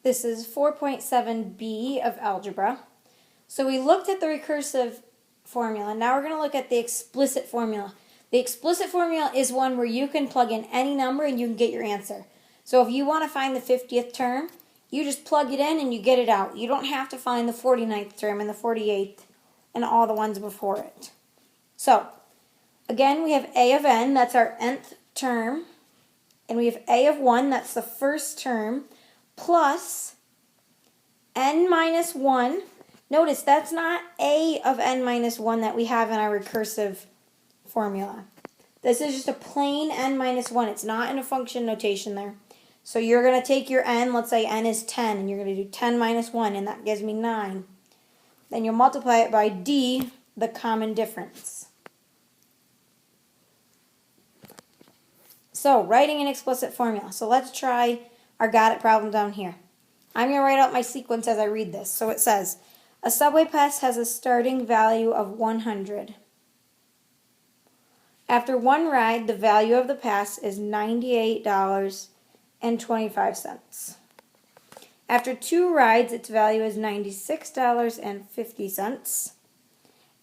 This is 4.7b of algebra. So we looked at the recursive formula. Now we're going to look at the explicit formula. The explicit formula is one where you can plug in any number and you can get your answer. So if you want to find the 50th term, you just plug it in and you get it out. You don't have to find the 49th term and the 48th and all the ones before it. So, again, we have a of n, that's our nth term. And we have a of 1, that's the first term, plus n minus 1. Notice that's not a of n minus 1 that we have in our recursive formula. This is just a plain n minus 1. It's not in a function notation there. So you're going to take your n, let's say n is 10, and you're going to do 10 minus 1, and that gives me 9. Then you'll multiply it by d, the common difference. So, writing an explicit formula. So let's try our got it problem down here. I'm going to write out my sequence as I read this. So it says, a subway pass has a starting value of 100. After one ride, the value of the pass is $98.25. After 2 rides, its value is $96.50.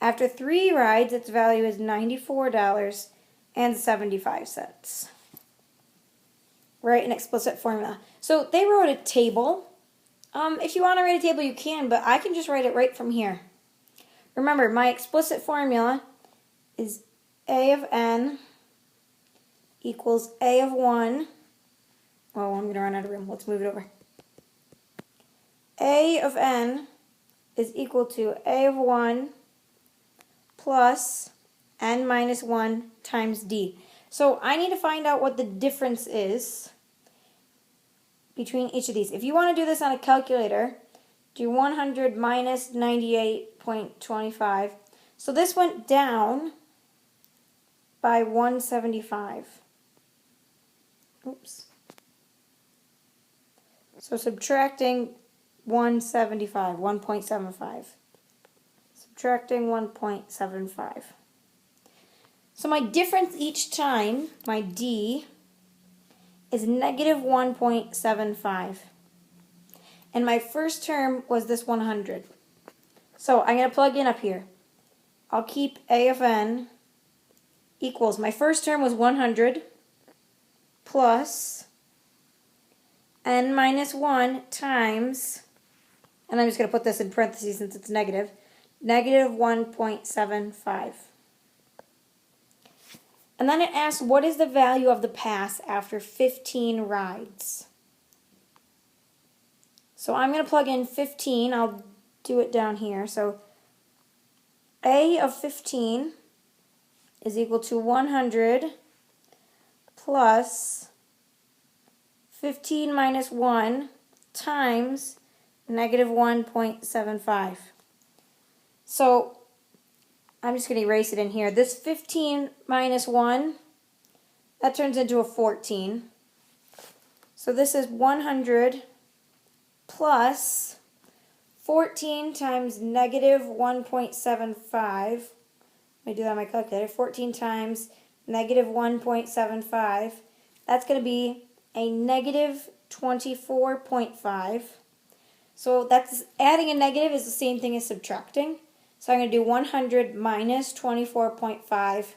After 3 rides, its value is $94.75. Write an explicit formula. So they wrote a table. If you want to write a table, you can, but I can just write it right from here. Remember, my explicit formula is a of n equals a of 1. Oh, I'm going to run out of room. Let's move it over. A of n is equal to a of 1 plus n minus 1 times d. So I need to find out what the difference is between each of these. If you want to do this on a calculator, do 100 minus 98.25. So this went down by 175. Oops. So subtracting 175, 1.75. Subtracting 1.75. So my difference each time, my d, is negative 1.75. And my first term was this 100. So I'm going to plug in up here. I'll keep a of n equals, my first term was 100 plus n minus 1 times, and I'm just going to put this in parentheses since it's negative, negative 1.75. And then it asks, what is the value of the pass after 15 rides? So I'm going to plug in 15. I'll do it down here. So a of 15 is equal to 100 plus 15 minus 1 times negative 1.75. So I'm just going to erase it in here. This 15 minus 1, that turns into a 14. So this is 100 plus 14 times negative 1.75. Let me do that on my calculator. 14 times negative 1.75. That's going to be a negative 24.5. So that's adding a negative is the same thing as subtracting. So I'm going to do 100 minus 24.5,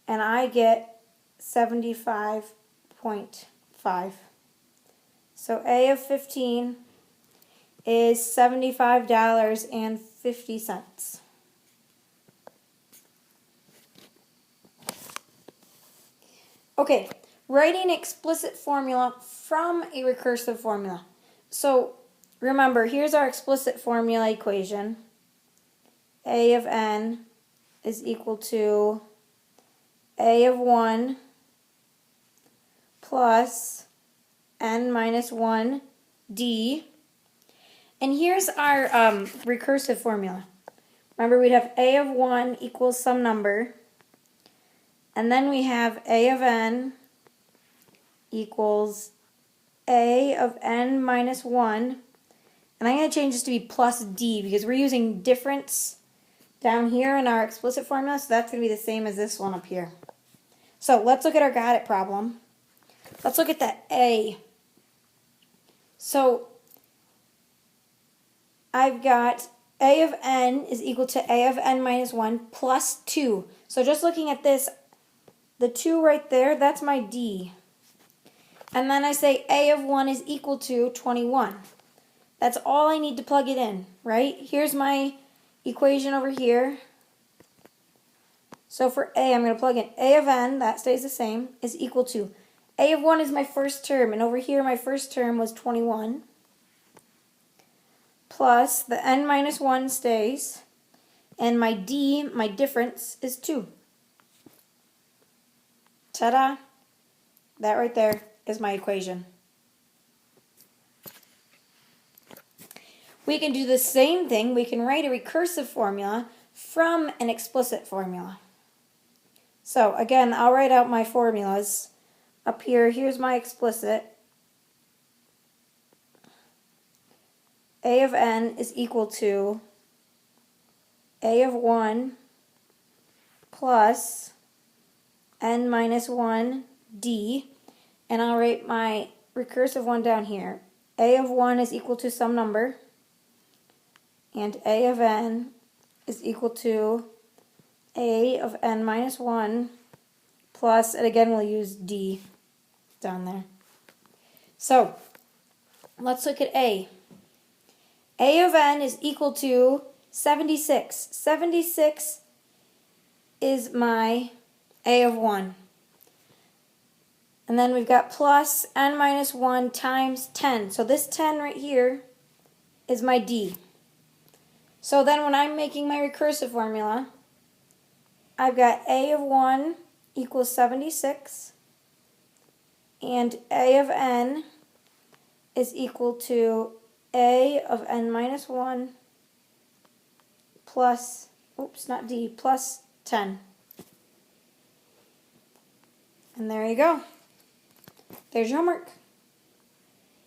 and I get 75.5. So A of 15 is $75.50. Okay, writing explicit formula from a recursive formula. So remember, here's our explicit formula equation. A of n is equal to a of 1 plus n minus 1 d. And here's our recursive formula. Remember, we'd have a of 1 equals some number. And then we have a of n equals a of n minus 1. And I'm going to change this to be plus d because we're using difference down here in our explicit formula, so that's going to be the same as this one up here. So let's look at our got it problem. Let's look at that a. So I've got a of n is equal to a of n minus 1 plus 2. So just looking at this, the 2 right there, that's my d. And then I say a of 1 is equal to 21. That's all I need to plug it in, right? Here's my equation over here. So for a, I'm going to plug in a of n, that stays the same, is equal to a of 1 is my first term, and over here my first term was 21, plus the n minus 1 stays, and my d, my difference, is 2. Ta-da! That right there is my equation. We can do the same thing. We can write a recursive formula from an explicit formula. So again, I'll write out my formulas. Up here, here's my explicit. A of n is equal to a of 1 plus n minus 1 d. And I'll write my recursive one down here. A of 1 is equal to some number. And a of n is equal to a of n minus 1 plus, and again we'll use d down there. So let's look at a. A of n is equal to 76. 76 is my a of 1. And then we've got plus n minus 1 times 10. So this 10 right here is my d. So then when I'm making my recursive formula, I've got a of 1 equals 76, and a of n is equal to a of n minus 1 plus, oops, not d, plus 10. And there you go. There's your homework.